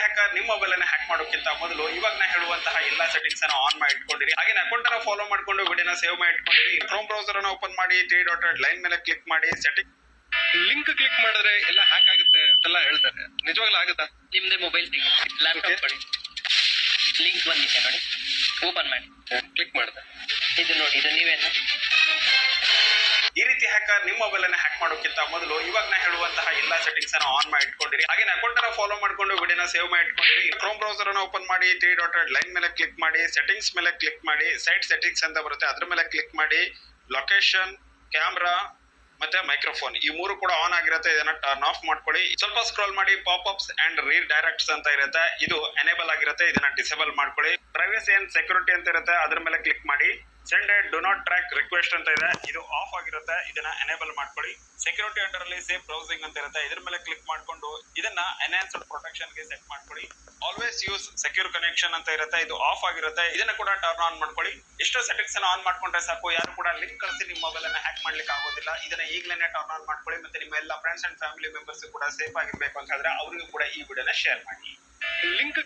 Hacker ನಿಮ್ಮ mobile ಅನ್ನು hack ಮಾಡೋಕ್ಕಿಂತ ಮೊದಲು ಇವಾಗ ನಾ ಹೇಳುವಂತಹ ಎಲ್ಲಾ ಸೆಟ್ಟಿಂಗ್ಸ್ ಅನ್ನು ಆನ್ ಮಾಡಿ ಇಟ್ಕೊಂಡಿರಿ. ಹಾಗೆ ಅಕೌಂಟ್ ಅನ್ನು ಫಾಲೋ ಮಾಡ್ಕೊಂಡು ವಿಡಿಯೋನ ಸೇವ್ ಮಾಡಿ ಇಟ್ಕೊಂಡಿರಿ. ಕ್ರೋಮ್ ಬ್ರೌಸರ್ ಅನ್ನು ಓಪನ್ ಮಾಡಿ 3 ಡಾಟೆಡ್ ಲೈನ್ ಮೇಲೆ ಕ್ಲಿಕ್ ಮಾಡಿ ಸೆಟ್ಟಿಂಗ್ ಲಿಂಕ್ ಕ್ಲಿಕ್ ಮಾಡಿದ್ರೆ ಎಲ್ಲ ಹ್ಯಾಕ್ ಆಗುತ್ತೆ ಎಲ್ಲ ಹೇಳ್ತಾರೆ. ನಿಜವಾಗ್ಲೂ ಆಗುತ್ತಾ? ನಿಮ್ದೇ ಮೊಬೈಲ್ ತೆಗಿ, ಲ್ಯಾಪ್ಟಾಪ್ ಕೊಡಿ, ಲಿಂಕ್ ಬಂದಿದೆ ನೋಡಿ, ಓಪನ್ ಮಾಡಿ, ಕ್ಲಿಕ್ ಮಾಡಿದೆ. ಇದು ನೋಡಿ, ಇದು ನೀವೇನು. ಈ ರೀತಿ ಹ್ಯಾಕರ್ ನಿಮ್ಮ ಮೊಬೈಲ್ ಅನ್ನು ಹ್ಯಾಕ್ ಮಾಡೋಕ್ಕಿಂತ ಮೊದಲು ಇವಾಗ ನಾ ಹೇಳುವಂತಹ ಎಲ್ಲಾ ಸೆಟ್ಟಿಂಗ್ಸ್ ಅನ್ನು ಆನ್ ಮಾಡಿ ಇಟ್ಕೊಂಡಿರಿ. ಹಾಗೆ ಅಕೌಂಟ್ ಅನ್ನು ಫಾಲೋ ಮಾಡ್ಕೊಂಡು ವಿಡಿಯೋನ ಸೇವ್ ಮಾಡಿ ಇಟ್ಕೊಂಡಿರಿ. ಕ್ರೋಮ್ ಬ್ರೌಸರ್ ಅನ್ನು ಓಪನ್ ಮಾಡಿ 3 ಡಾಟೆಡ್ ಲೈನ್ ಮೇಲೆ ಕ್ಲಿಕ್ ಮಾಡಿ ಸೆಟ್ಟಿಂಗ್ಸ್ ಮೇಲೆ ಕ್ಲಿಕ್ ಮಾಡಿ ಸೈಟ್ ಸೆಟ್ಟಿಂಗ್ಸ್ ಅಂತ ಬರುತ್ತೆ, ಅದ್ರ ಮೇಲೆ ಕ್ಲಿಕ್ ಮಾಡಿ ಲೊಕೇಶನ್, ಕ್ಯಾಮ್ರಾ ಮತ್ತೆ ಮೈಕ್ರೋಫೋನ್ ಈ ಮೂರು ಕೂಡ ಆನ್ ಆಗಿರುತ್ತೆ. ಇದನ್ನ ಟರ್ನ್ ಆಫ್ ಮಾಡ್ಕೊಳ್ಳಿ. ಸ್ವಲ್ಪ ಸ್ಕ್ರೋಲ್ ಮಾಡಿ ಪಾಪ್ಅಪ್ಸ್ ಅಂಡ್ ರೀಡೈರೆಕ್ಟ್ಸ್ ಅಂತ ಇರುತ್ತೆ, ಇದು ಎನೇಬಲ್ ಆಗಿರುತ್ತೆ, ಇದನ್ನ ಡಿಸೇಬಲ್ ಮಾಡ್ಕೊಳ್ಳಿ. ಪ್ರೈವಸಿ ಅಂಡ್ ಸೆಕ್ಯೂರಿಟಿ ಅಂತ ಇರುತ್ತೆ, ಅದ್ರ ಮೇಲೆ ಕ್ಲಿಕ್ ಮಾಡಿ. Send do not track request ಅಂತ ಇದೆ, ಇದು ಆಫ್ ಆಗಿರುತ್ತೆ, ಇದನ್ನ ಎನೇಬಲ್ ಮಾಡ್ಕೊಳ್ಳಿ. ಸೆಕ್ಯೂರಿಟಿ ಅಂಡರ್ ಅಲ್ಲಿ ಸೇಫ್ ಬ್ರೌಸಿಂಗ್ ಅಂತ ಇರುತ್ತೆ, ಇದ್ರ ಮೇಲೆ ಕ್ಲಿಕ್ ಮಾಡ್ಕೊಂಡು ಇದನ್ನ ಎನ್ಹಾನ್ಸ್ಡ್ ಪ್ರೊಟೆಕ್ಷನ್ ಗೆ ಸೆಟ್ ಮಾಡ್ಕೊಳ್ಳಿ. ಆಲ್ವೇಸ್ ಯೂಸ್ ಸೆಕ್ಯೂರ್ ಕನೆಕ್ಷನ್ ಅಂತ ಇರುತ್ತೆ, ಇದು ಆಫ್ ಆಗಿರುತ್ತೆ, ಇದನ್ನ ಕೂಡ ಟರ್ನ್ ಆನ್ ಮಾಡ್ಕೊಳ್ಳಿ. ಇಷ್ಟು ಸೆಟ್ಟಿಂಗ್ಸ್ ಅನ್ನು ಆನ್ ಮಾಡ್ಕೊಂಡ್ರೆ ಸಾಕು, ಯಾರು ಕೂಡ ಲಿಂಕ್ ಕಳಿಸಿ ನಿಮ್ಮ ಮೊಬೈಲ್ ಅನ್ನ ಹ್ಯಾಕ್ ಮಾಡ್ಲಿಕ್ಕೆ ಆಗೋದಿಲ್ಲ. ಇದನ್ನ ಈಗಲೇ ಟರ್ನ್ ಆನ್ ಮಾಡ್ಕೊಳ್ಳಿ. ಮತ್ತೆ ನಿಮ್ಮ ಎಲ್ಲ ಫ್ರೆಂಡ್ಸ್ ಅಂಡ್ ಫ್ಯಾಮಿಲಿ ಮೆಂಬರ್ಸ್ ಕೂಡ ಸೇಫ್ ಆಗಿರ್ಬೇಕು ಅಂತ ಹೇಳಿದ್ರೆ ಅವರಿಗೂ ಕೂಡ ಈ ವಿಡಿಯೋನ ಶೇರ್ ಮಾಡಿ. ಲಿಂಕ್